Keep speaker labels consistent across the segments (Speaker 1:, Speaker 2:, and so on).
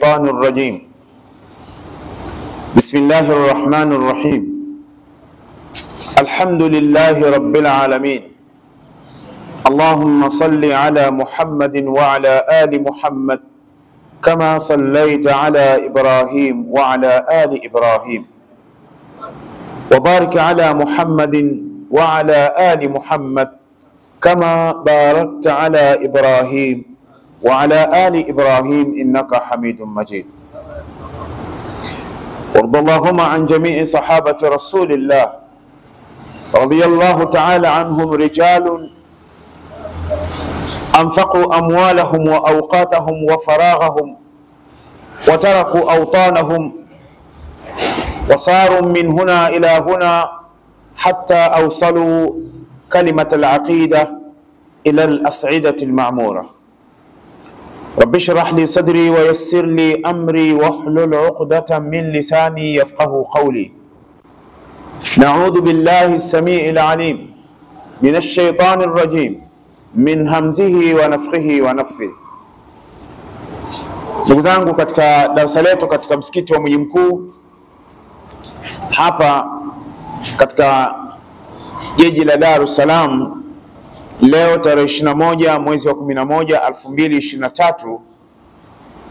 Speaker 1: الشيطان الرجيم. بسم الله الرحمن الرحيم. الحمد لله رب العالمين. اللهم صل على محمد وعلى آل محمد كما صليت على إبراهيم وعلى آل إبراهيم، وبارك على محمد وعلى آل محمد كما باركت على إبراهيم وعلى آل إبراهيم إنك حميد مجيد. وارض اللهم عن جميع صحابة رسول الله رضي الله تعالى عنهم، رجال أنفقوا أموالهم وأوقاتهم وفراغهم وتركوا أوطانهم وصاروا من هنا إلى هنا حتى أوصلوا كلمة العقيدة إلى الأصعدة المعمورة. رب اشرح لي صدري ويسر لي أمري واحلل عقدة من لساني يفقه قولي. نعوذ بالله السميع العليم من الشيطان الرجيم من همزه ونفخه ونفثه. Ndugu zangu, katika darasa letu katika msikiti wa Mji Mkuu hapa katika jiji la Dar es Salaam, leo tarehe 21 mwezi wa 11 2023,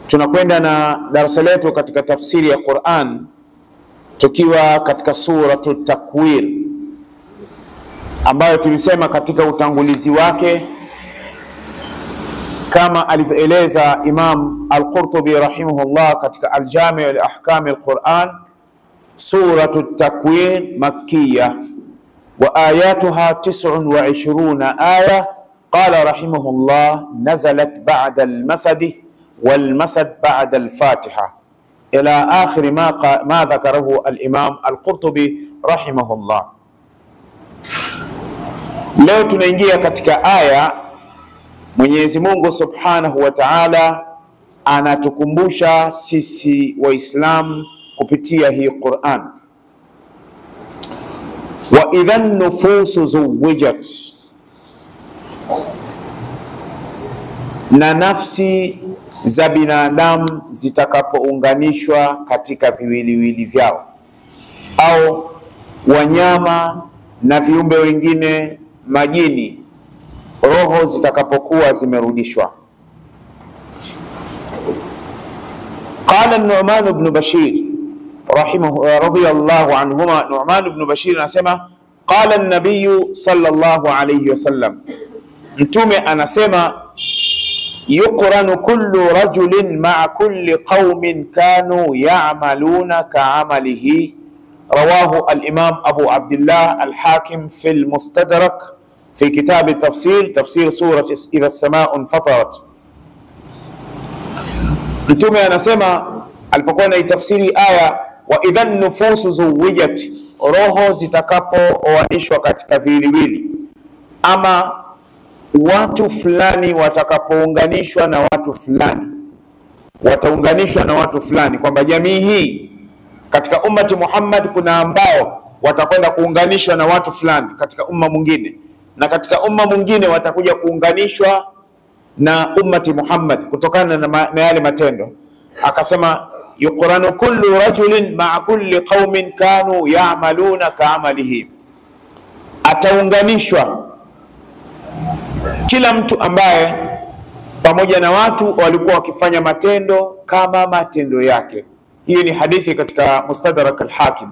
Speaker 1: tunakwenda na darasa letu katika tafsiri ya Qur'an, tukiwa katika suratul Takwir, ambayo tulisema katika utangulizi wake, kama alivyoeleza Imam Al-Qurtubi rahimahullah katika Al-Jami' li Ahkam Al-Quran, suratul Takwir makkiyah wa ayatuha 29 aya. Qala rahimahullah nazalat ba'da al-masad wal-masad ba'da al-Fatiha ila akhir ma dhakarahu al-Imam Al-Qurtubi rahimahullah. Leo tunaingia katika aya Mwenyezi Mungu Subhanahu wa Ta'ala anatukumbusha sisi Waislamu kupitia hii Qur'an, wa idhan nufusu zuwijat, na nafsi za binadamu zitakapounganishwa katika viwiliwili vyao, au wanyama na viumbe wengine, majini, roho zitakapokuwa zimerudishwa. Qala Nu'man ibn Bashir radiyallahu anhuma, Nu'man ibn Bashir anasema qala an-nabiy sallallahu alayhi wasallam, mtume anasema yuqranu kullu rajulin ma'a kulli qaumin kanu ya'maluna ka'amalihi. Rawahu al-imam Abu Abdullah al-Hakim fi al-Mustadrak fi kitab at-tafsir, tafsir surati idha as-samaa infatarat. Mtume anasema alipokuwa anaitafsiri aya wa idhan nufusu zuwijat, roho zitakapooanishwa katika viwiliwili, ama watu fulani watakapounganishwa na watu fulani, wataunganishwa na watu fulani, kwamba jamii hii katika ummati Muhammad kuna ambao watakwenda kuunganishwa na watu fulani katika umma mwingine, na katika umma mwingine watakuja kuunganishwa na ummati Muhammad kutokana na yale matendo. Akasema yuqranu kullu rajulin ma'a kulli qaumin kanu ya'maluna ka'amalihi, ataunganishwa kila mtu ambaye pamoja na watu walikuwa wakifanya matendo kama matendo yake. Hii ni hadithi katika Mustadrak al-Hakim,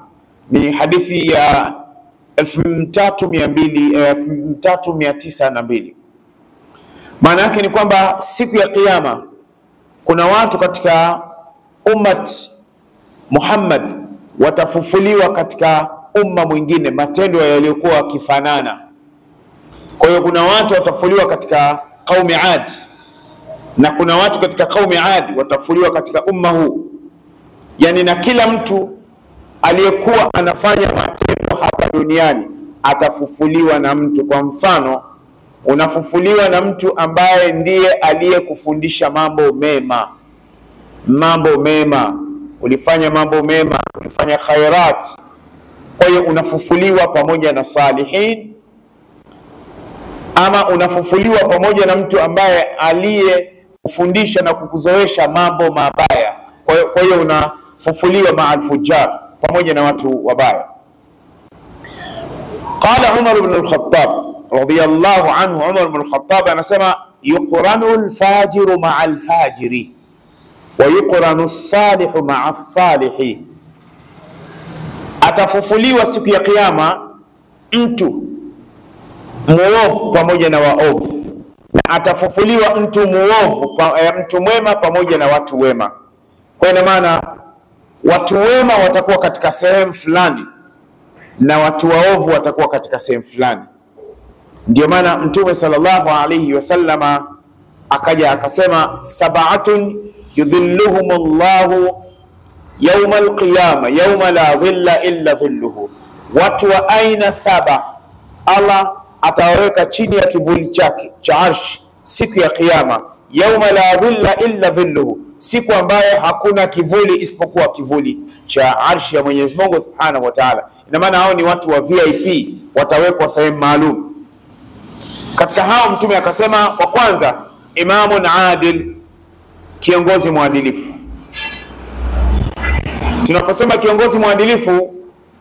Speaker 1: ni hadithi ya 3902. Maana yake ni kwamba siku ya Kiyama kuna watu katika ummat Muhammad watafufuliwa katika umma mwingine, matendo yaliyokuwa yakifanana. Kwa hiyo kuna watu watafufuliwa katika qaumi Ad, na kuna watu katika qaumi Ad watafufuliwa katika umma huu. Yani, na kila mtu aliyekuwa anafanya matendo hapa duniani atafufuliwa na mtu. Kwa mfano, unafufuliwa na mtu ambaye ndiye aliyekufundisha mambo mema, ulifanya mambo mema, ulifanya khairat. Kwa hiyo unafufuliwa pamoja na salihin, ama unafufuliwa pamoja na mtu ambaye aliyekufundisha na kukuzoesha mambo mabaya, kwa hiyo unafufuliwa ma'al fujjar, pamoja na watu wabaya. Qala Umar ibn al-Khattab radiyallahu anhu, Umar ibn al-Khattab anasema yuqranu al-fajiru ma'a al-fajiri wa yuqranu as-salihu ma'a as-salihi, atafufuliwa siku ya kiyama mtu muovu pamoja na waovu, na atafufuliwa mtu muovu mtu mwema pamoja na watu wema. Kwa ina maana watu wema watakuwa katika sehemu fulani na watu waovu watakuwa katika sehemu fulani. Ndio maana Mtume sallallahu alayhi wasallama akaja akasema, sab'atun yudhilluhumullahu yawma alqiyama yawma la dhilla illa dhilluhu, watu wa aina saba Allah atawaweka chini ya kivuli chake cha arshi siku ya kiyama, yawma la dhilla illa dhilluhu, siku ambayo hakuna kivuli isipokuwa kivuli cha arshi ya Mwenyezi Mungu Subhanahu wa Ta'ala. Ina maana hao ni watu wa VIP, watawekwa sehemu maalum. Katika hao Mtume akasema, wa kwanza imamun adil, kiongozi mwadilifu. Tunaposema kiongozi mwadilifu,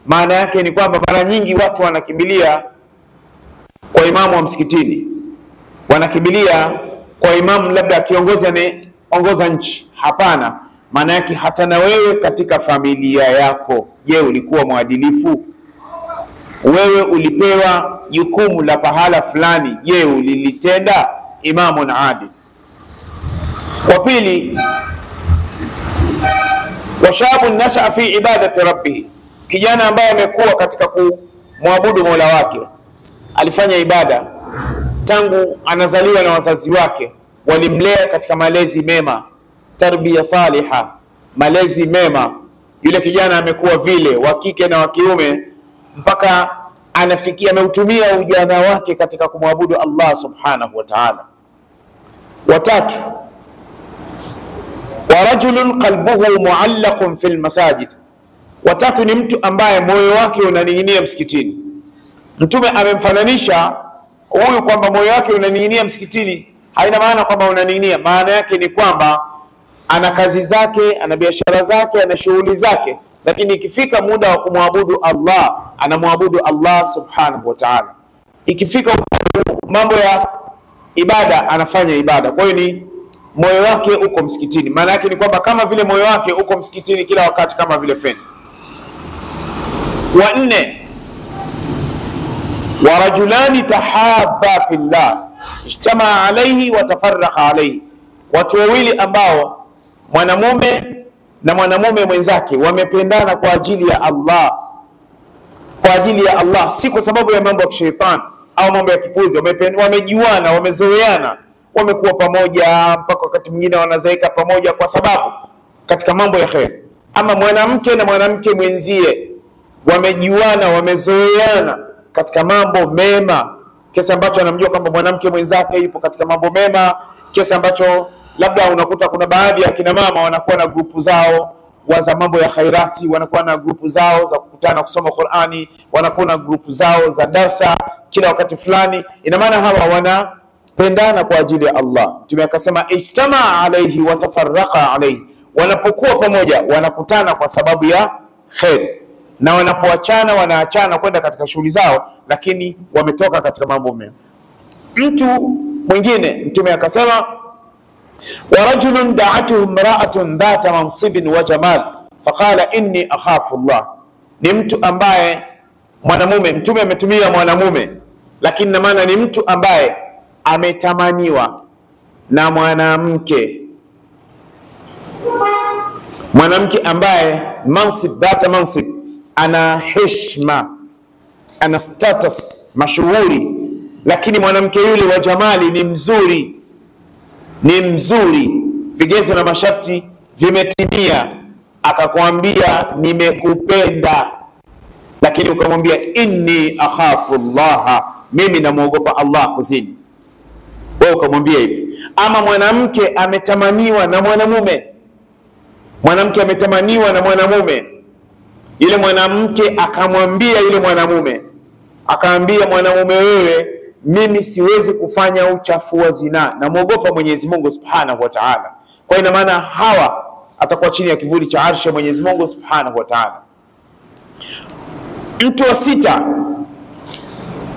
Speaker 1: maana yake ni kwamba mara nyingi watu wanakimbilia kwa imamu wa msikitini, wanakimbilia kwa imamu labda kiongozi anayeongoza nchi. Hapana, maana yake hata na wewe katika familia yako, je, ulikuwa mwadilifu? Wewe ulipewa jukumu la pahala fulani, je, ulilitenda? Imamun adil. Wa pili, washabun nasha fi ibadati rabbih, kijana ambaye amekuwa katika kumwabudu Mola wake, alifanya ibada tangu anazaliwa na wazazi wake walimlea katika malezi mema, tarbia saliha, malezi mema. Yule kijana amekuwa vile, wa kike na wa kiume, mpaka anafikia ameutumia ujana wake katika kumwabudu Allah subhanahu wa ta'ala. Watatu, wa rajulun qalbuhu muallaqun fil masajid, watatu ni mtu ambaye moyo wake unaning'inia msikitini. Mtume amemfananisha huyu kwamba moyo wake unaning'inia msikitini. Haina maana kwamba unaning'inia, maana yake ni kwamba ana kazi zake, ana biashara zake, ana shughuli zake, lakini ikifika muda wa kumwabudu Allah, anamwabudu Allah subhanahu wa ta'ala. Ikifika mambo ya ibada, anafanya ibada. Kwa hiyo ni moyo wake uko msikitini. Maana yake ni kwamba kama vile moyo wake uko msikitini kila wakati, kama vile feni. Wa nne, wa rajulani tahabba fillah ijtamaa alayhi wa tafarraqa alayhi, watu wawili ambao mwanamume na mwanamume mwenzake wamependana kwa ajili ya Allah, kwa ajili ya Allah, si kwa sababu ya mambo ya kishetani au mambo ya kipuzi. Wamejuana, wamezoeana, wamekuwa pamoja mpaka wakati mwingine wanazaika pamoja kwa sababu katika mambo ya khair. Ama mwanamke na mwanamke mwenzie wamejuana, wamezoeana katika mambo mema, kiasi ambacho anamjua kwamba mwanamke mwenzake yupo katika mambo mema, kiasi ambacho labda unakuta kuna baadhi ya kina mama wanakuwa na grupu zao za mambo ya khairati, wanakuwa na grupu zao za kukutana kusoma Qur'ani, wanakuwa na grupu zao za darsa kila wakati fulani. Ina maana hawa wanapendana kwa ajili ya Allah. Mtume akasema ijtamaa alayhi wa tafarraqa alayhi, wanapokuwa pamoja wanakutana kwa sababu ya khair, na wanapoachana wanaachana kwenda katika shughuli zao, lakini wametoka katika mambo mema. Mtu mwingine Mtume akasema wa rajulun da'atuhu imra'atun dhata mansibin wa jamal faqala inni akhafu Allah, ni mtu ambaye mwanamume, Mtume ametumia mwanamume, lakini na maana ni mtu ambaye ametamaniwa na mwanamke, mwanamke ambaye mansib, dhata mansib, ana heshima, ana status mashuhuri, lakini mwanamke yule wa jamali ni mzuri, ni mzuri, vigezo na masharti vimetimia, akakwambia nimekupenda, lakini ukamwambia inni akhafu Allah, mimi namuogopa Allah kuzini, wewe ukamwambia hivi. Ama mwanamke ametamaniwa na mwanamume, mwanamke ametamaniwa na mwanamume, yule mwanamke akamwambia yule mwanamume, akaambia mwanamume, wewe mimi siwezi kufanya uchafu wa zina, namuogopa Mwenyezi Mungu Subhanahu wa Ta'ala. Kwa ina maana hawa atakuwa chini ya kivuli cha arshi ya Mwenyezi Mungu Subhanahu wa Ta'ala. Mtu wa sita,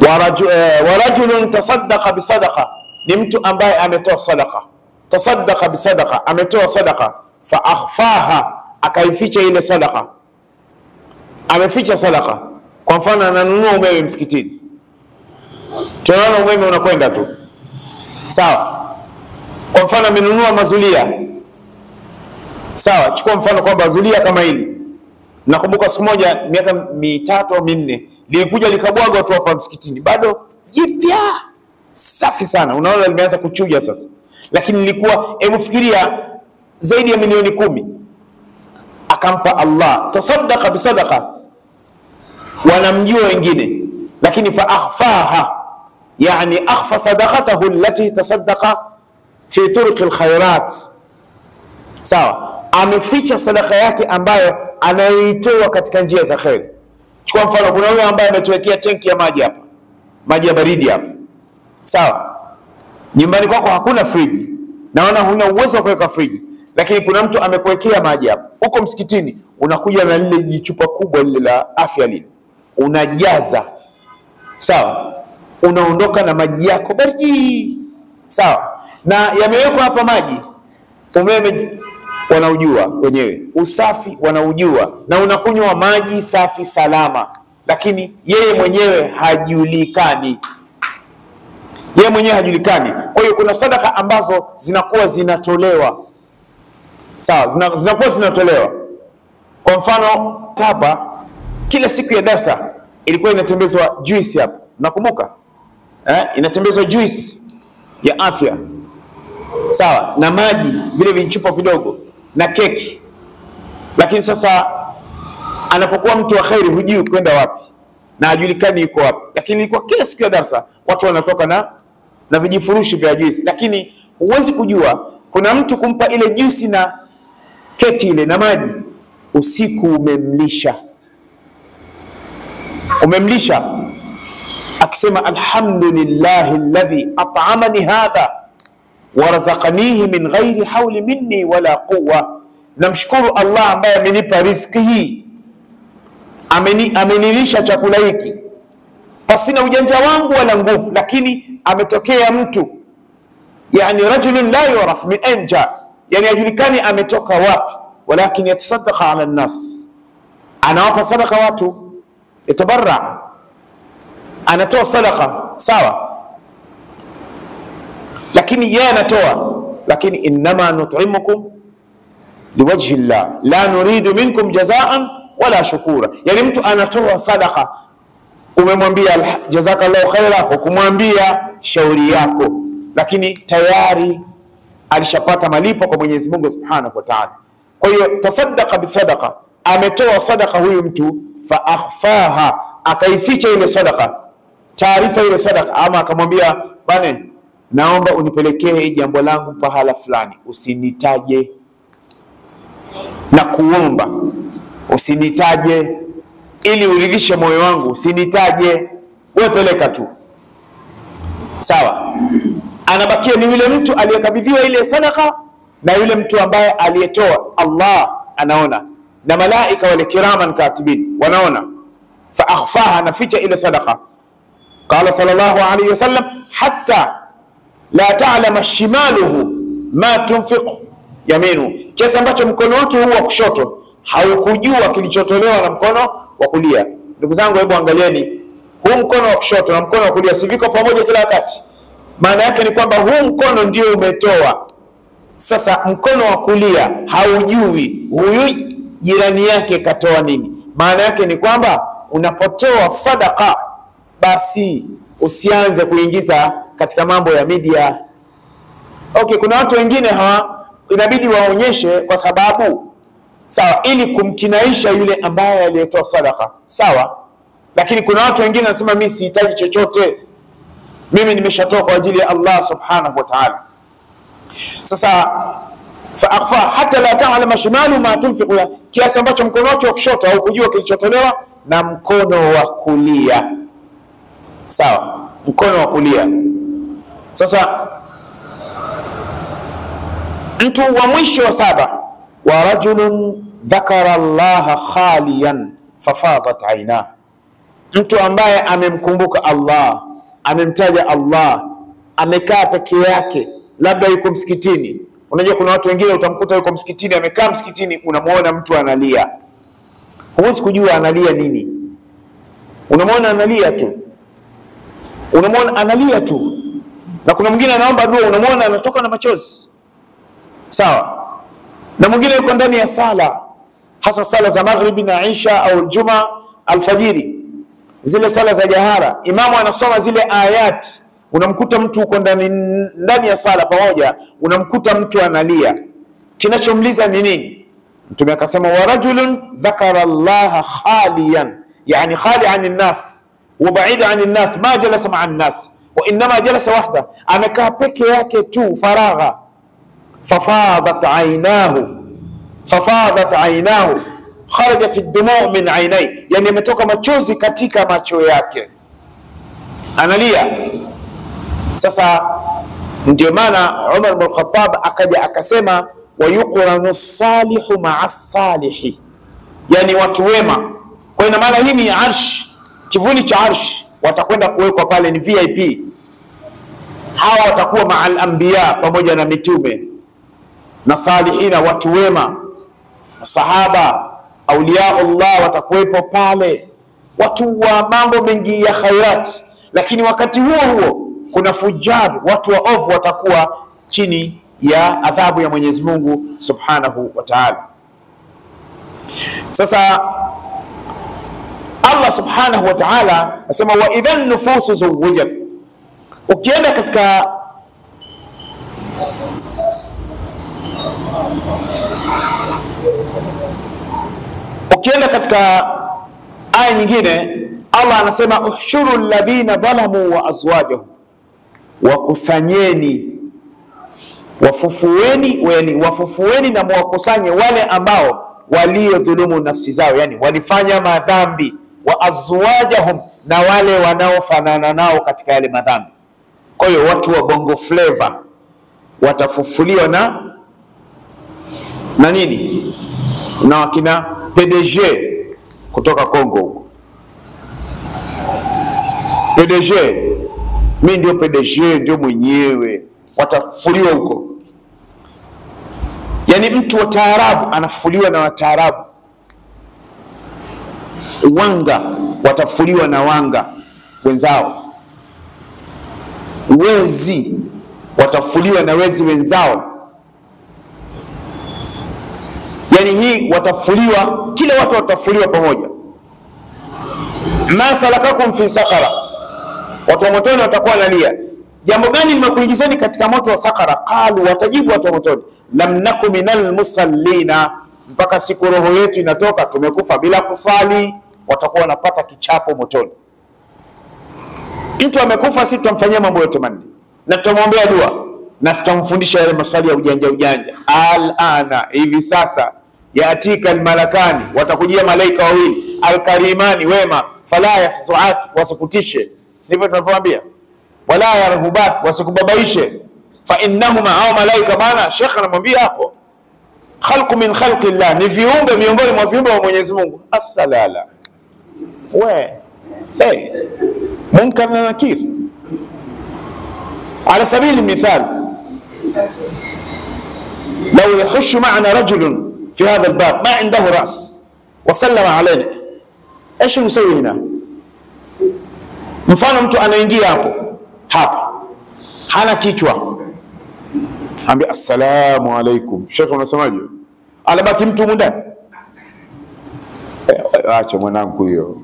Speaker 1: wa rajulun tasaddaqa bisadaqa, ni mtu ambaye ametoa sadaqa. Tasaddaqa bisadaqa, ametoa sadaqa, fa akhfaha, akaificha ile sadaqa. Ameficha sadaqa. Kwa mfano ananunua umeme msikitini, tunaona umeme unakwenda tu, sawa. Kwa mfano amenunua mazulia, sawa. Chukua mfano kwamba zulia kama hili, nakumbuka siku moja miaka 3 au 4 lilikuja likabwaga watu hapa msikitini, bado jipya safi sana, unaona limeanza kuchuja sasa, lakini lilikuwa, hebu fikiria, zaidi ya milioni 10. Akampa Allah, tasaddaqa bisadaqa, wanamjua wengine, lakini fa akhfaha, yani akhfa sadaqatahu allati tasaddaqa fi turuq alkhairat, sawa. Ameficha sadaka yake ambayo anaitoa katika njia za khair. Chukua mfano, kuna yule ambaye ametuwekea tenki ya maji hapa, maji ya baridi hapa, sawa. Nyumbani kwako hakuna friji, naona huna uwezo wa kuweka friji, lakini kuna mtu amekuwekea maji hapa. Huko msikitini unakuja na lile jichupa kubwa lile la afya lile, unajaza, sawa. Unaondoka na maji yako baridi, sawa. Na yamewekwa hapa maji, umeme wanaujua wenyewe, usafi wanaujua, na unakunywa maji safi salama, lakini yeye mwenyewe hajulikani. Yeye mwenyewe hajulikani. Kwa hiyo kuna sadaka ambazo zinakuwa zinatolewa, sawa, zinakuwa zinatolewa. Kwa mfano hapa, kila siku ya darasa ilikuwa inatembezwa juice hapa, nakumbuka inatembezwa juice ya afya, sawa, na maji vile vichupa vidogo na keki. Lakini sasa anapokuwa mtu wa khairi hujui kwenda wapi na hajulikani yuko wapi, lakini ilikuwa kila siku ya darasa watu wanatoka na vijifurushi vya juice, lakini huwezi kujua kuna mtu kumpa ile juice na keki ile na maji, usiku umemlisha akisema alhamdulillahi alladhi at'amani hadha wa razaqanihi min ghairi hawli minni wala quwwa, namshukuru Allah ambaye amenipa riziki hii, amenilisha chakula hiki pasina ujanja wangu wala nguvu. Lakini ametokea mtu, yani rajulun la yuraf min anja, yani hajulikani ametoka wapi, walakin yatasaddaqa ala nnas, anawapa sadaka watu, yatabarra, anatoa sadaka, sawa, lakini yeye anatoa, lakini innama nut'imukum liwajhi llah la nuridu minkum jazaan wala shukura. Yani mtu anatoa sadaka, umemwambia jazakallahu khaira, hukumwambia shauri yako, lakini tayari alishapata malipo kwa Mwenyezi Mungu Subhanahu wa Ta'ala. Kwa hiyo tasaddaqa bisadaqa, ametoa sadaka huyu mtu, fa akhfaha, akaificha ile sadaka, taarifa ile sadaka, ama akamwambia bane, naomba unipelekee jambo langu pahala fulani, usinitaje, na kuomba usinitaje, ili uridhishe moyo wangu, usinitaje, wewe peleka tu, sawa. Anabakia ni yule mtu aliyekabidhiwa ile sadaka na yule mtu ambaye aliyetoa. Allah anaona na malaika wale kiraman katibin wanaona. Fa akhfaha, naficha ile sadaka. Qala sallallahu alayhi wasallam, hatta la ta'lama shimaluhu ma tunfiqu yaminu, kiasi ambacho mkono wake huu wa kushoto haukujua kilichotolewa na mkono wa kulia. Ndugu zangu, hebu angalieni, huu mkono wa kushoto na mkono wa kulia si viko pamoja kila wakati? Maana yake ni kwamba huu mkono ndio umetoa. Sasa mkono wa kulia haujui huyu jirani yake katoa nini. Maana yake ni kwamba unapotoa sadaka, basi usianze kuingiza katika mambo ya media. Okay, kuna watu wengine inabidi waonyeshe kwa sababu, sawa, ili kumkinaisha yule ambaye aliyetoa sadaka, sawa. Lakini kuna watu wengine wanasema mimi sihitaji chochote, mimi nimeshatoa kwa ajili ya Allah Subhanahu wa Ta'ala. Sasa fa akhfa hatta la ta'lama shimalu ma tunfiqu, kiasi ambacho mkono wake wa kushoto haukujua kilichotolewa na mkono wa kulia, sawa, mkono wa kulia. Sasa mtu wa mwisho wa saba, wa rajulun dhakara Allaha khaliyan fafadat aynah, mtu ambaye amemkumbuka Allah, amemtaja Allah, amekaa peke yake, labda yuko msikitini. Unajua kuna watu wengine utamkuta yuko msikitini, amekaa msikitini, unamuona mtu analia, huwezi kujua analia nini. Unamuona analia tu, unamuona analia tu. Na kuna mwingine anaomba dua, unamuona anatoka na machozi, sawa. Na mwingine yuko ndani ya sala, hasa sala za maghribi na isha au juma, alfajiri, zile sala za jahara, imamu anasoma zile ayat, unamkuta mtu uko ndani ya sala pamoja, unamkuta mtu analia. Kinachomliza ni nini? Mtume akasema wa rajulun dhakara Allaha khaliyan, yani khali anin nas wa ba'id anin nas, ma jalasa ma'an nas wa inma jalasa wahda, amekaa peke yake tu, faragha. Fafadat aynahu kharajat ad-dumu' min aynai, yani imetoka machozi katika macho yake, analia. Sasa ndio maana Umar ibn Khattab akaja akasema wa yuqranu salihu ma'a salihi, yani watu wema. Kwa ina maana hii ni arsh, kivuli cha arsh, watakwenda kuwekwa pale, ni VIP. Hawa watakuwa ma'al anbiya, pamoja na mitume na salihina, watu wema, sahaba, auliaullah watakuwepo pale, watu wa mambo mengi ya khairat. Lakini wakati huo huo kuna fujar, watu wa ovu, watakuwa chini ya adhabu ya Mwenyezi Mungu Subhanahu wa Ta'ala. Sasa Allah Subhanahu wa Ta'ala asema wa idhan nufusu zuwijat. Ukienda katika aya nyingine, Allah anasema uhshuru alladhina dhalamu wa azwajahum, wakusanyeni, wafufueni na muwakusanye wale ambao waliodhulumu nafsi zao, yani walifanya madhambi, wa azwajahum, na wale wanaofanana nao katika yale madhambi. Kwa hiyo watu wa bongo flavor watafufuliwa na nini? Na wakina PDG kutoka Kongo. PDG, mimi ndio PDG, ndio mwenyewe, watafufuliwa huko. Yani mtu wa taarabu anafufuliwa na wataarabu, wanga watafufuliwa na wanga wenzao, wezi watafufuliwa na wezi wenzao. Yani hii watafufuliwa, kila watu watafufuliwa pamoja. Ma salakakum fi sakara, watu wa motoni watakuwa nalia, jambo gani limekuingizeni katika moto wa sakara? Qalu, watajibu watu wa motoni, lam naku minal musallina, mpaka siku roho yetu inatoka tumekufa bila kusali. Watakuwa wanapata kichapo motoni. Mtu amekufa, sisi tutamfanyia mambo yote manne, na tutamwombea dua, na tutamfundisha yale maswali ya ujanja. Al-ana, hivi sasa, yatika almalakani, watakujia malaika wawili, alkarimani, wema, fala yafsuak, wasikutishe, sivyo tunavyoambia, wala yarhubak, wasikubabaishe, fa innahuma, au malaika bana, Sheikh anamwambia hapo, khalqu min khalqillah, ni viumbe miongoni mwa viumbe wa Mwenyezi Mungu. As-salala munkar na nakir. Ala sabili mithal, law yahushu ma'ana rajulun fi hadha albab ma indahu ras wa sallama alayna, ايش نسوي هنا؟ Mfano mtu anaingia hapo hana kichwa, ambia assalamu alaikum, Sheikh unasemaje? Anabaki mtu mundani, acha mwanangu hiyo,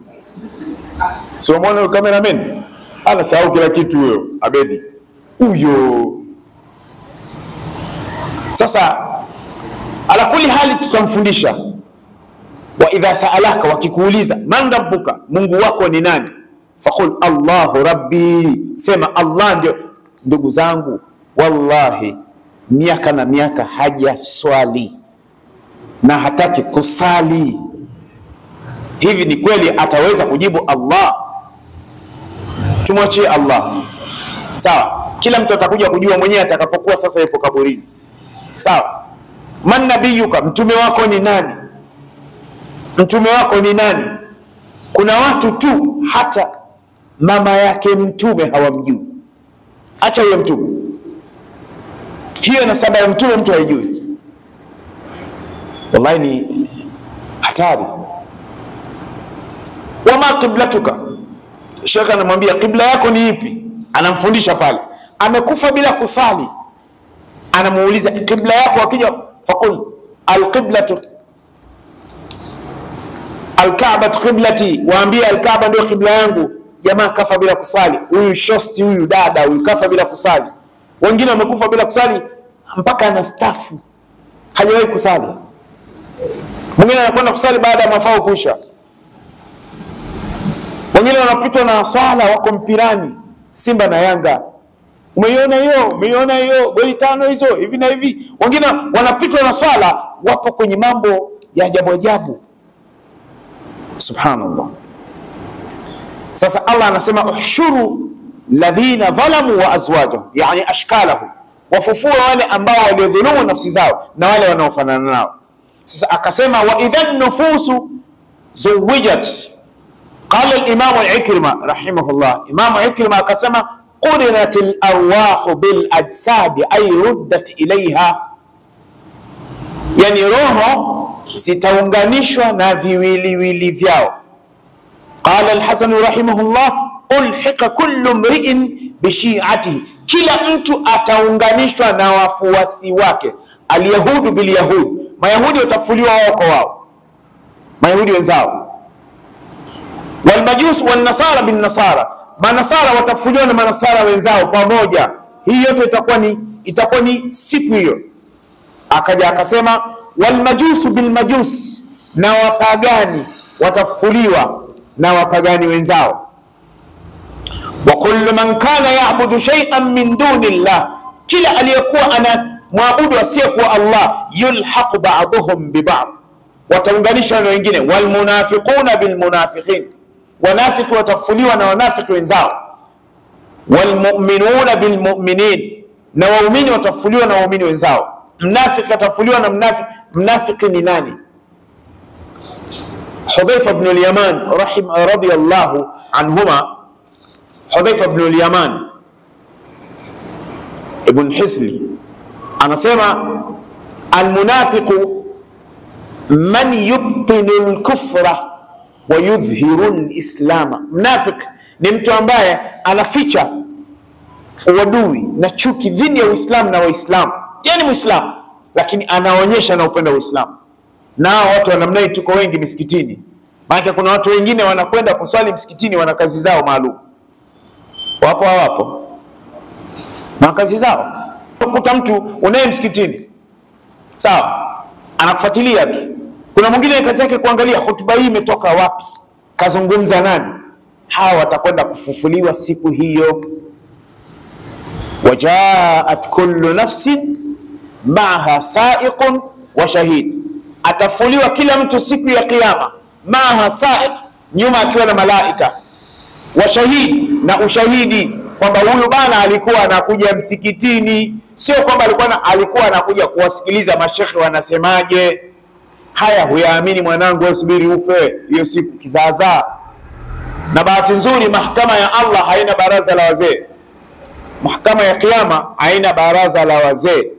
Speaker 1: sio mwana cameraman anasahau kila kitu huyo, abedi huyo. Sasa ala kuli hali tutamfundisha, wa idha saalaka, wakikuuliza man rabbuka, Mungu wako ni nani? Faqul Allahu rabbi, sema Allah ndio. Ndugu zangu, wallahi miaka na miaka hajaswali na hataki kusali, hivi ni kweli ataweza kujibu Allah? Tumwachie Allah, sawa? Kila mtu atakuja kujua mwenyewe atakapokuwa sasa yupo kaburini, sawa? Man nabiyuka, mtume wako ni nani? Mtume wako ni nani? Kuna watu tu hata mama yake mtume hawamjui, acha huyo mtume, hiyo nasaba ya mtume mtu haijui. Wallahi ni hatari. Wama qiblatuka, shekha anamwambia qibla yako ni ipi? Anamfundisha pale, amekufa bila kusali, anamuuliza qibla yako, akija faqul alqiblatu alkaabatu qiblati, waambie alkaaba ndio qibla yangu. Jamaa kafa bila kusali, huyu shosti, huyu dada, huyu kafa bila kusali. Wengine wamekufa bila kusali mpaka anastafu, hajawahi kusali. Mwingine anakwenda kusali baada ya mafao kuisha. Wengine wanapitwa na swala, wako mpirani, Simba na Yanga. Umeiona hiyo? Umeiona hiyo? Goli 5 hizo hivi na hivi. Wengine wanapitwa na swala, wapo kwenye mambo ya ajabu ajabu. Subhanallah. Sasa Allah anasema uhshuru ladhina dhalamu wa azwajahum, yani ashkalahum, wafufua wale ambao waliodhulumu nafsi zao na wale wanaofanana nao. Sasa akasema wa idhan nufusu zuwijat. Qala al-Imam al-Ikrima rahimahullah, Imam Ikrima akasema qurinatil arwahu bil ajsad ay ruddat ilayha, yani roho zitaunganishwa na viwiliwili vyao. Qala al-Hasan rahimahullah ulhiqa kullu mri'in bi shi'atihi, kila mtu ataunganishwa na wafuasi wake. Al-yahudu bil yahud, mayahudi watafuliwa wao kwa wao, mayahudi wenzao. Wal majus wan nasara bin nasara, manasara watafuliwa na manasara wenzao pamoja. Hii yote itakuwa ni siku hiyo. Akaja akasema wal majusu bil majus, na wapagani watafuliwa na wapagani wenzao. Wa kullu man kana ya'budu shay'an min dunillah, kila aliyekuwa ana muabudu asiyekuwa Allah, yulhaq ba'dhum bi ba'd, wataunganishwa na wengine. Wal munafiquna bil munafiqin, wanafiki watafuliwa na wanafiki wenzao. Wal mu'minuna bil mu'minin, na waumini watafuliwa na waumini wenzao. Mnafiki atafuliwa na mnafiki. Mnafiki ni nani? Hudhaifa ibn al-Yaman radiyallahu anhuma, Hudhaifa ibn al-Yaman ibn Hisli anasema almunafiqu man yubtinu al-kufra wa yudhhiru al-islam. Mnafik ni mtu ambaye anaficha uadui na chuki dhidi ya Uislamu na Waislamu. Yeye ni Muislamu lakini anaonyesha na upendo wa Uislamu. Nao watu wa namna hii tuko wengi misikitini. Maana kuna watu wengine wanakwenda kuswali msikitini, wana kazi zao maalum. Wapo hawapo na kazi zao. Ukuta mtu unaye msikitini, sawa, anakufuatilia tu. Kuna mwingine kazi yake kuangalia hotuba hii imetoka wapi, kazungumza nani. Hawa watakwenda kufufuliwa siku hiyo. Wajaat kullu nafsin maaha sa'iqun wa shahid, atafuliwa kila mtu siku ya kiyama. Maaha sa'iq, nyuma akiwa na malaika. Wa shahid, na ushahidi kwamba huyu bana alikuwa anakuja msikitini, sio kwamba alikuwa anakuja kuwasikiliza mashekhi wanasemaje. Haya huyaamini mwanangu, wewe subiri ufe hiyo siku kizaazaa. Na bahati nzuri mahakama ya Allah haina baraza la wazee. Mahakama ya kiyama haina baraza la wazee,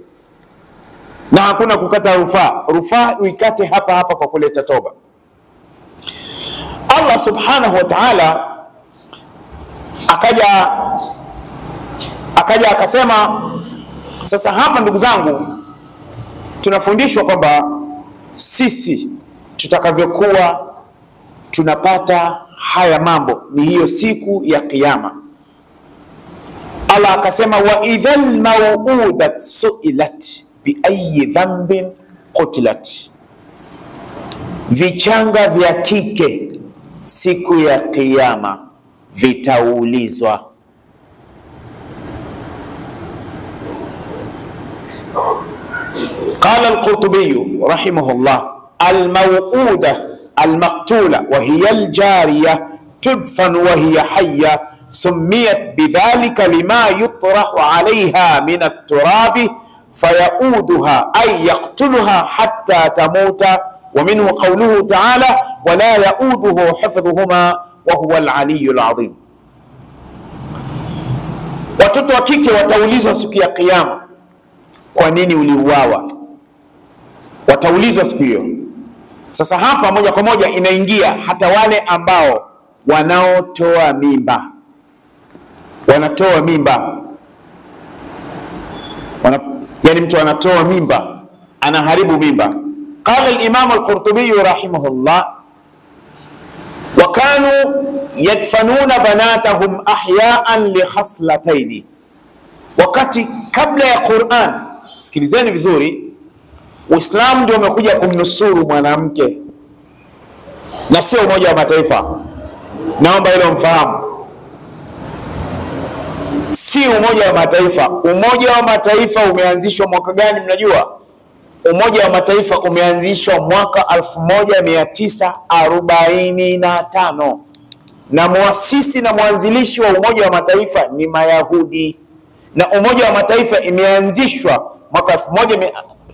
Speaker 1: na hakuna kukata rufaa. Rufaa uikate hapa hapa kwa kuleta toba. Allah subhanahu wa ta'ala akaja akasema, sasa hapa ndugu zangu tunafundishwa kwamba sisi tutakavyokuwa tunapata haya mambo ni hiyo siku ya kiyama. Allah akasema wa idhal mawudat su'ilat bi ayi dhanbin qutilat, vichanga vya kike siku ya kiyama vitaulizwa. Qala al-Qurtubi rahimahullah al-maw'uda al-maqtula wa hiya al-jariya tudfan wa hiya hayya summiyat bidhalika lima yutrahu alayha min at-turabi fayauduha ay yaqtuluha hatta tamuta, wa minhu qawluhu ta'ala wala yauduhu hifdhuhuma wa huwa al-aliyyul azim. Watoto wa kike wataulizwa siku ya Kiyama, kwa nini uliuawa? Wataulizwa siku hiyo. Sasa hapa moja kwa moja inaingia hata wale ambao wanaotoa mimba, wanatoa mimba, yani mtu anatoa mimba, anaharibu mimba. Qala al-Imam al-Qurtubi rahimahullah, wa kanu yadfanuna banatahum ahya'an li khaslataini. Wakati kabla ya Qur'an, sikilizeni vizuri, Uislamu ndio umekuja kumnusuru mwanamke na sio Umoja wa Mataifa. Naomba hilo mfahamu, si Umoja wa Mataifa. Umoja wa Mataifa umeanzishwa mwaka gani mnajua? Umoja wa Mataifa umeanzishwa mwaka 1945 na muasisi na mwanzilishi wa Umoja wa Mataifa ni Mayahudi, na Umoja wa Mataifa imeanzishwa mwaka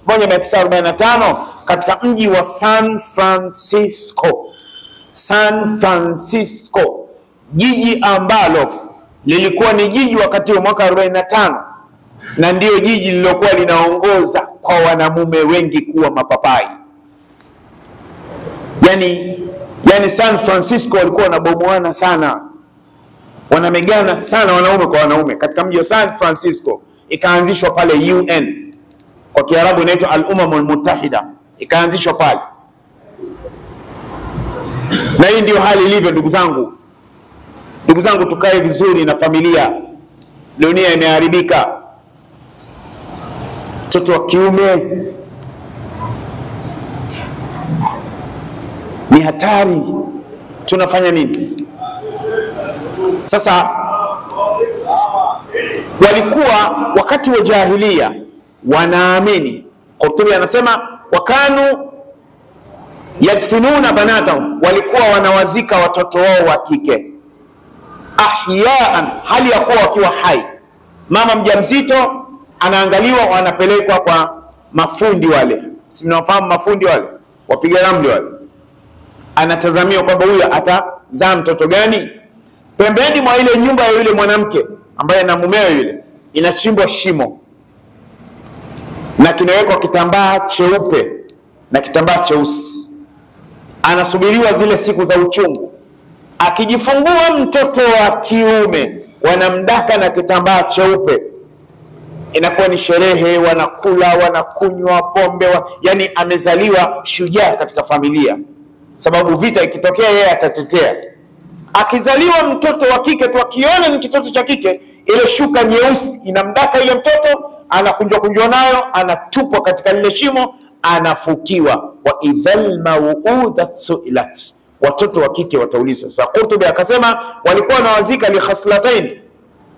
Speaker 1: 1945 katika mji wa San Francisco. San Francisco, jiji ambalo lilikuwa ni jiji wakati wa mwaka 45 na ndio jiji lilokuwa linaongoza kwa wanamume wengi kuwa mapapai. Yani San Francisco walikuwa wanabomoana sana, wanamegana sana wanaume kwa wanaume katika mji wa San Francisco. Ikaanzishwa pale UN, kwa Kiarabu inaitwa Al-Umamul Muttahida, ikaanzishwa pale. Na hii ndio hali ilivyo ndugu zangu. Ndugu zangu, tukae vizuri na familia. Dunia imeharibika. Mtoto wa kiume ni hatari. Tunafanya nini? Sasa walikuwa wakati wa jahiliya wanaamini, Qurtubi anasema wakanu yadfinuna banatahum, walikuwa wanawazika watoto wao wa kike ahyaan, hali ya kuwa wakiwa hai. Mama mjamzito anaangaliwa, wanapelekwa kwa mafundi wale, si mnafahamu mafundi wale, wapiga ramli wale, anatazamiwa kwamba huyu atazaa mtoto gani. Pembeni mwa ile nyumba ya yule mwanamke ambaye na mumeo yule inachimbwa shimo na kinawekwa kitambaa cheupe na kitambaa cheusi. Anasubiriwa zile siku za uchungu. Akijifungua mtoto wa kiume, wanamdaka na kitambaa cheupe. Inakuwa ni sherehe, wanakula, wanakunywa pombe, yani amezaliwa shujaa katika familia, sababu vita ikitokea yeye atatetea. Akizaliwa mtoto wa kike tu, akiona ni kitoto cha kike, ile shuka nyeusi inamdaka ile mtoto, anakunjwa nayo, anatupwa katika lile shimo, anafukiwa. Wa idhal mawudat su'ilat, watoto wa kike wataulizwa. Sasa Qurtubi akasema walikuwa wanawazika li khaslataini,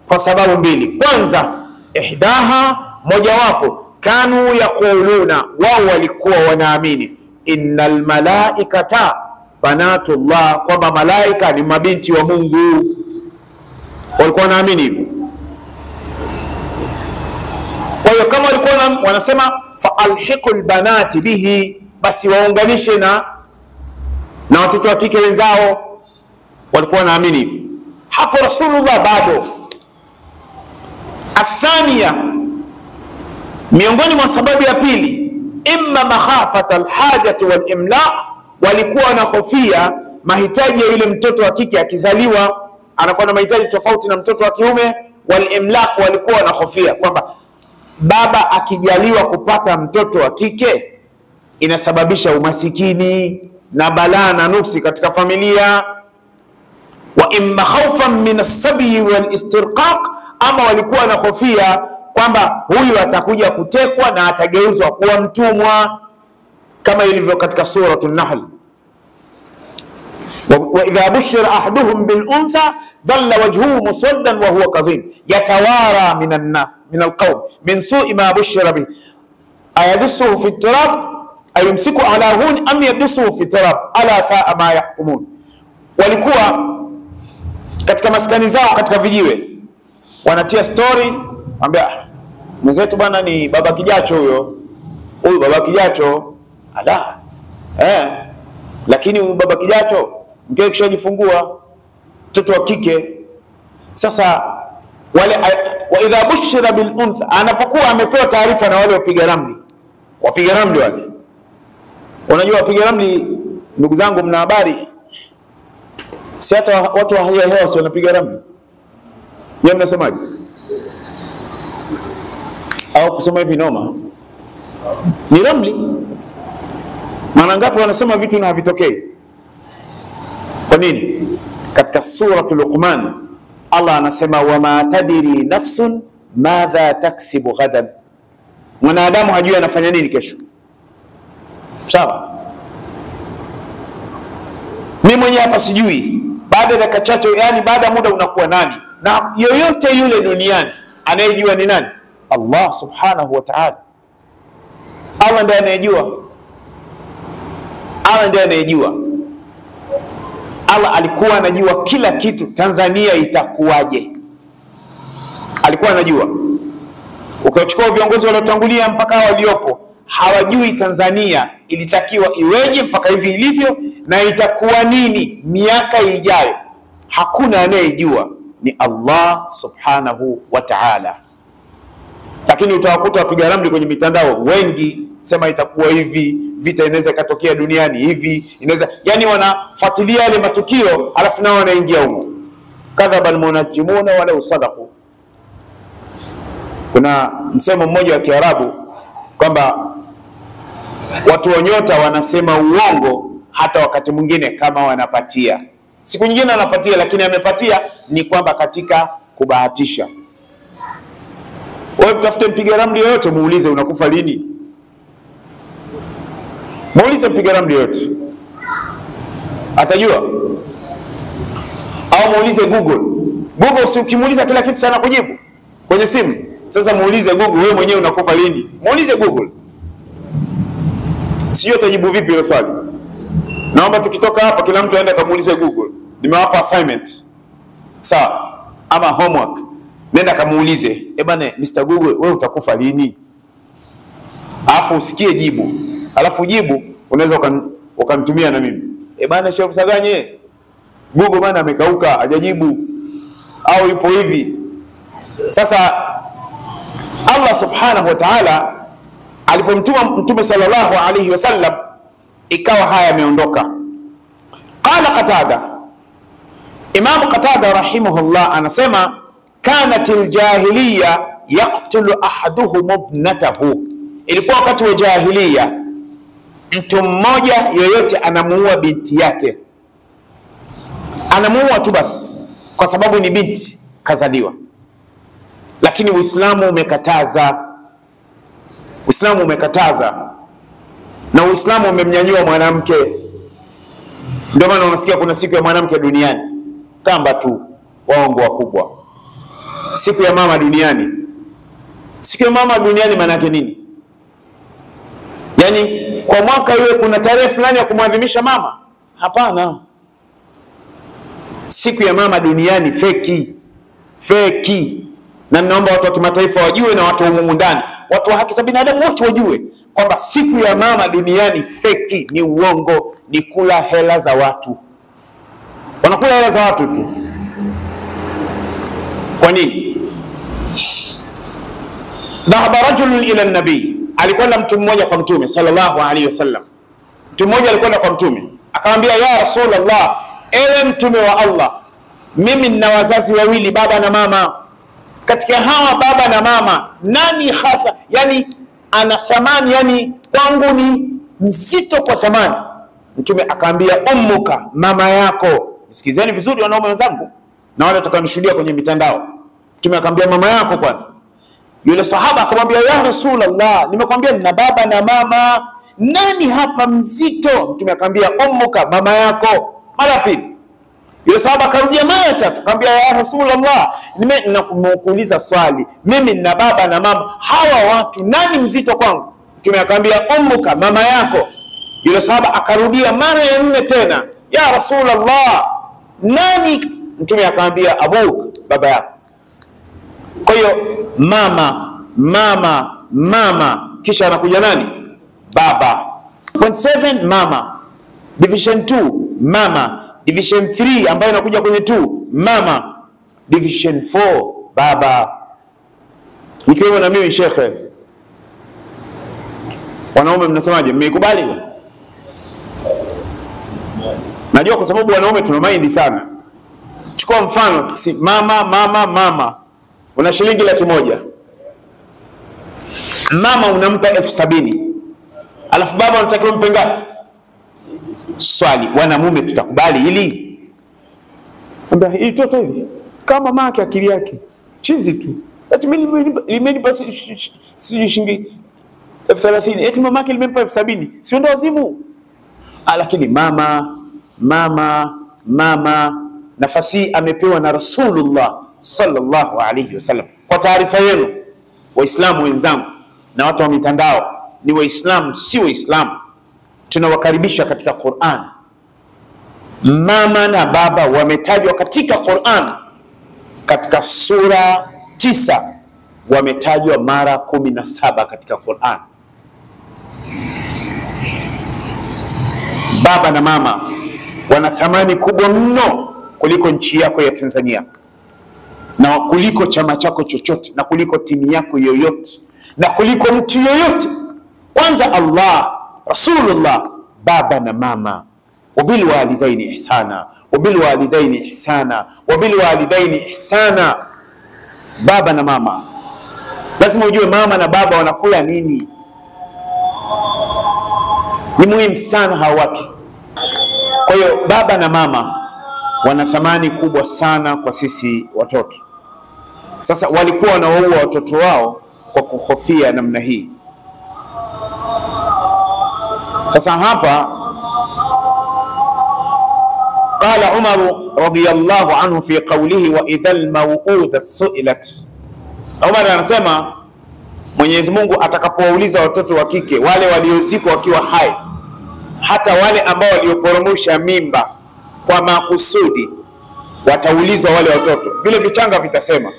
Speaker 1: kwa sababu mbili. Kwanza, ihdaha, mojawapo, kanu yaquluna, wao walikuwa wanaamini innal malaikata banatullah, kwamba malaika ni mabinti wa Mungu. Walikuwa wanaamini hivyo. Kwa hiyo kama walikuwa wanasema fa alhiqul banati bihi, basi waunganishe na watoto wa kike wenzao. Walikuwa wanaamini hivyo. Hapo Rasulullah bado. Athania, miongoni mwa sababu ya pili, imma makhafata alhajati wal imlaq, walikuwa wanahofia mahitaji ya yule mtoto wa kike akizaliwa anakuwa na mahitaji tofauti na mtoto wa kiume. Wal imlaq, walikuwa wanahofia kwamba baba akijaliwa kupata mtoto wa kike inasababisha umasikini na balaa na nuksi katika familia. Wa imma khawfan min as-sabi wal istirqaq, ama walikuwa wanahofia kwamba huyu atakuja kutekwa na atageuzwa kuwa mtumwa, kama ilivyo katika suratul Nahl. Wa idha bushira ahaduhum bil untha dhalla wajhuhu muswaddan wa huwa kadhim yatawara minan nas min alqawm min su'i ma bushira bihi ayadussuhu fi turab ayumsiku ala hun am yadussuhu fi turab ala sa'a ma yahkumun. Walikuwa katika maskani zao katika vijiwe wanatia story, ambia mwenzetu bwana ni baba kijacho huyu baba kijacho ala lakini huyu baba kijacho mkeo kishajifungua mtoto wa kike. Sasa wale wa idha bushira bil untha, anapokuwa amepewa taarifa na wale wapiga ramli wale. Unajua wapiga ramli, ndugu zangu, mna habari, si hata watu wa hali ya hewa wanapiga ramli. Yeye mnasemaje? Au kusema hivi noma ni ramli. Maana ngapi wanasema vitu na havitokei? Kwa nini? Katika suratul Luqman Allah anasema wama tadiri nafsun madha taksibu ghadan, mwanadamu hajui anafanya nini kesho. Sawa, mimi mwenyewe hapa sijui, baada ya dakika chache, yani baada ya muda unakuwa nani, na yoyote yule duniani anayejua ni nani? Allah subhanahu wa ta'ala. Allah ndiye anayejua. Allah ndiye anayejua. Allah alikuwa anajua kila kitu. Tanzania itakuwaje, alikuwa anajua. Ukachukua viongozi waliotangulia mpaka waliopo, hawajui Tanzania ilitakiwa iweje mpaka hivi ilivyo, na itakuwa nini miaka ijayo. Hakuna anayejua, ni Allah subhanahu wa ta'ala. Lakini utawakuta wapiga ramli kwenye mitandao wengi sema itakuwa hivi, vita inaweza ikatokea duniani hivi, inaweza, yani wanafuatilia yale matukio alafu nao wanaingia huko. Kadhaba almunajimuna wala usadaku. Kuna msemo mmoja wa Kiarabu kwamba watu wa nyota wanasema uongo hata wakati mwingine kama wanapatia. Siku nyingine anapatia, lakini amepatia ni kwamba katika kubahatisha. Wewe mtafute mpiga ramli yoyote, muulize unakufa lini. Muulize mpiga ramli yoyote, atajua. Au muulize Google. Google si ukimuuliza kila kitu sana kujibu kwenye simu. Sasa muulize Google, wewe mwenyewe unakufa lini? Muulize Google. Sijui atajibu vipi hilo swali. Naomba tukitoka hapa kila mtu aende kamuulize Google. Nimewapa assignment. Sawa, ama homework. Nenda kamuulize, bwana Mr. Google, wewe utakufa lini? Alafu usikie jibu. Alafu jibu unaweza ukanitumia na mimi. Bwana Sheikh Msaganye, Google bwana amekauka, hajajibu au yupo hivi. Sasa Allah subhanahu wa ta'ala alipomtuma Mtume sallallahu alayhi wasallam, ikawa haya yameondoka. Qala Qatada, Imam Qatada rahimahullah anasema kanatil jahiliya yaqtulu ahaduhum ibnatahu, ilikuwa wakati wa jahiliya mtu mmoja yoyote anamuua binti yake. Anamuua tu basi kwa sababu ni binti kazaliwa. Lakini Uislamu umekataza. Uislamu umekataza, na Uislamu umemnyanyua mwanamke. Ndio maana unasikia kuna siku ya mwanamke duniani. Kamba tu waongo wakubwa. Siku ya mama duniani. Siku ya mama duniani maana yake nini? Yani kwa mwaka iwe kuna tarehe fulani ya kumwadhimisha mama? Hapana. Siku ya mama duniani feki. Na ninaomba watu wa kimataifa wajue, na watu wa humu ndani, watu wa haki za binadamu wote wajue kwamba siku ya mama duniani feki, ni uongo, ni kula hela za watu. Wanakula hela za watu tu. Kwa nini? Dhahaba rajulun ila nabii, alikwenda mtu mmoja kwa Mtume sallallahu alaihi wasallam. Mtu mmoja alikwenda kwa Mtume akamwambia, ya Rasulullah, ewe Mtume wa Allah, mimi nina wazazi wawili, baba na mama. Katika hawa baba na mama, nani hasa yani ana thamani, yani kwangu ni mzito kwa thamani? Mtume akamwambia, ummuka, mama yako. Sikizeni vizuri wanaume wenzangu na wale watakaonishuhudia kwenye mitandao. Mtume akamwambia mama yako kwanza. Yule sahaba akamwambia, ya Rasulullah, nimekwambia nina baba na mama, nani hapa mzito? Mtume akamwambia, ummuka, mama yako. Mara pili. Yule sahaba akarudia mara tatu, akamwambia, ya Rasulullah, nimekuuliza swali, mimi nina baba na mama, hawa watu nani mzito kwangu? Mtume akamwambia, ummuka, mama yako. Yule sahaba akarudia mara ya nne tena, ya Rasulullah, nani? Mtume akamwambia, abuk, baba yako. Kwa hiyo mama mama, mama, kisha anakuja nani? Baba. Point 7 mama, division 2 mama, division 3 ambayo inakuja kwenye 2 mama, division 4 baba. Nikiwemo na mimi shekhe, wanaume mnasemaje? Mmekubali? Najua kwa sababu wanaume tuna mind sana. Chukua mfano, si mama, una shilingi 100,000. Mama unampa 70,000. Alafu baba unatakiwa umpe ngapi? Swali, wanamume tutakubali hili? Ambia hii toto hili kama mama yake akili yake chizi tu. Eti mimi basi siji shilingi 30,000. Eti mama yake limempa 70,000. Sio ndo wazimu? Lakini mama nafasi amepewa na Rasulullah sallallahu alayhi wasallam. Kwa taarifa yenu Waislamu wenzangu na watu wa mitandao, ni Waislamu si Waislamu, tunawakaribisha katika Qur'an. Mama na baba wametajwa katika Qur'an, katika sura 9 wametajwa mara 17 katika Qur'an. Baba na mama wana thamani kubwa mno kuliko nchi yako ya Tanzania, na kuliko chama chako chochote, na kuliko timu yako yoyote, na kuliko mtu yoyote. Kwanza Allah, Rasulullah, baba na mama. Wabil walidaini ihsana, wabil walidaini ihsana, wabil walidaini ihsana. Baba na mama, lazima ujue mama na baba wanakula nini. Ni muhimu sana hawa watu. Kwa hiyo baba na mama wana thamani kubwa sana kwa sisi watoto. Sasa walikuwa wanawaua watoto wao kwa kuhofia namna hii. Sasa hapa qala Umar radiyallahu anhu fi qawlihi wa idhal maw'udat su'ilat. Umar anasema Mwenyezi Mungu atakapowauliza watoto wa kike, wale waliozikwa wakiwa hai, hata wale ambao walioporomosha mimba kwa makusudi, wataulizwa wale watoto. Vile vichanga vitasema.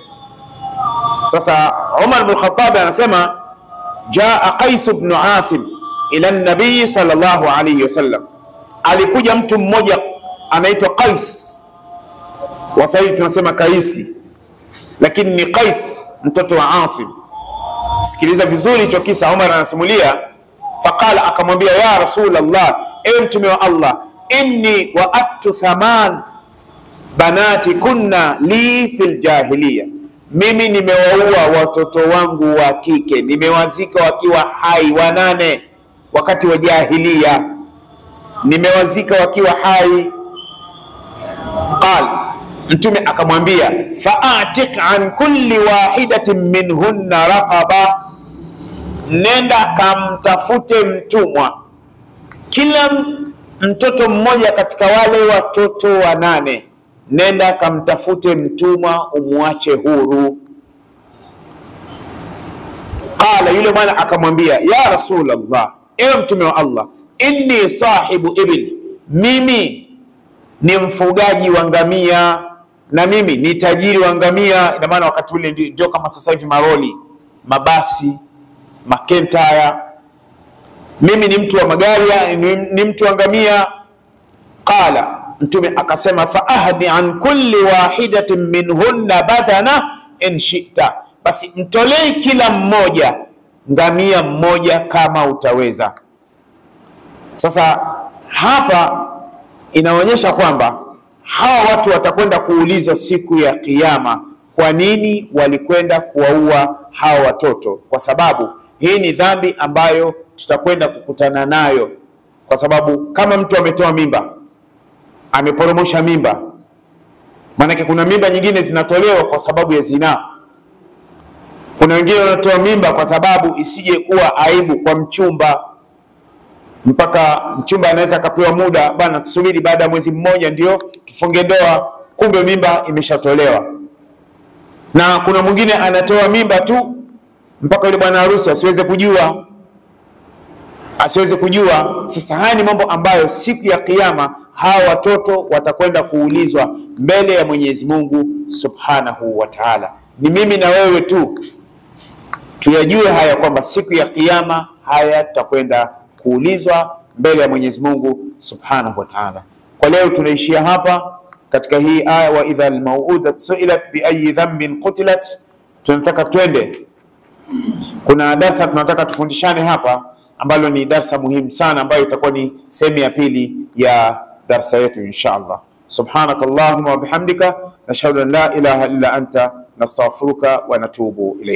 Speaker 1: Sasa Umar ibn Khattab anasema jaa Qais ibn Asim ila nabii sallallahu alayhi wasallam. Alikuja mtu mmoja anaitwa Qais, Waswahili tunasema Kaisi, lakini ni Qais mtoto wa Asim. Sikiliza vizuri hicho kisa. Umar anasimulia, faqala, akamwambia ya Rasulullah, ewe mtume wa Allah, inni wa'attu 8 banati kunna li fil jahiliya. Mimi nimewaua watoto wangu wa kike, nimewazika wakiwa hai 8 wakati wa jahiliya, nimewazika wakiwa hai. Qal, mtume akamwambia, fa'atik an kulli wahidatin minhunna raqaba. Nenda kamtafute mtumwa, kila mtoto mmoja katika wale watoto 8, nenda kamtafute mtumwa umuache huru. Qala, yule bwana akamwambia, ya Rasulullah, ewe mtume wa Allah, inni sahibu ibil, mimi ni mfugaji wa ngamia, na mimi ni tajiri wa ngamia. Ina maana wakati ule ndio kama sasa hivi maroli, mabasi, makentaya. Mimi ni mtu wa magari, ni mtu wa ngamia. Qala, mtume akasema, fa ahdi an kulli wahidatin minhunna badana in shi'ta. Basi mtolei kila mmoja ngamia mmoja kama utaweza. Sasa hapa inaonyesha kwamba hawa watu watakwenda kuulizwa siku ya Kiyama, kwa nini walikwenda kuwaua hawa watoto? Kwa sababu hii ni dhambi ambayo tutakwenda kukutana nayo. Kwa sababu kama mtu ametoa mimba, ameporomosha mimba, maanake kuna mimba nyingine zinatolewa kwa sababu ya zinaa. Kuna wengine wanatoa mimba kwa sababu isije kuwa aibu kwa mchumba, mpaka mchumba anaweza akapewa muda, bana tusubiri baada ya mwezi mmoja ndio tufunge ndoa, kumbe mimba imeshatolewa. Na kuna mwingine anatoa mimba tu mpaka yule bwana harusi asiweze kujua. Sasa haya ni mambo ambayo siku ya Kiyama hawa watoto watakwenda kuulizwa mbele ya Mwenyezi Mungu Subhanahu wa Ta'ala. Ni mimi na wewe tu tuyajue haya kwamba siku ya kiyama haya tutakwenda kuulizwa mbele ya Mwenyezi Mungu Subhanahu wa Ta'ala. Kwa leo tunaishia hapa katika hii aya, wa idha al-mau'udatu su'ilat bi ayyi dhanbin qutilat. Tunataka twende, kuna darasa tunataka tufundishane hapa ambalo ni darasa muhimu sana, ambayo itakuwa ni sehemu ya pili ya darasa yetu inshallah. Subhanakallahumma wa bihamdika nashhadu an la ilaha illa anta nastaghfiruka wa natubu ilayk.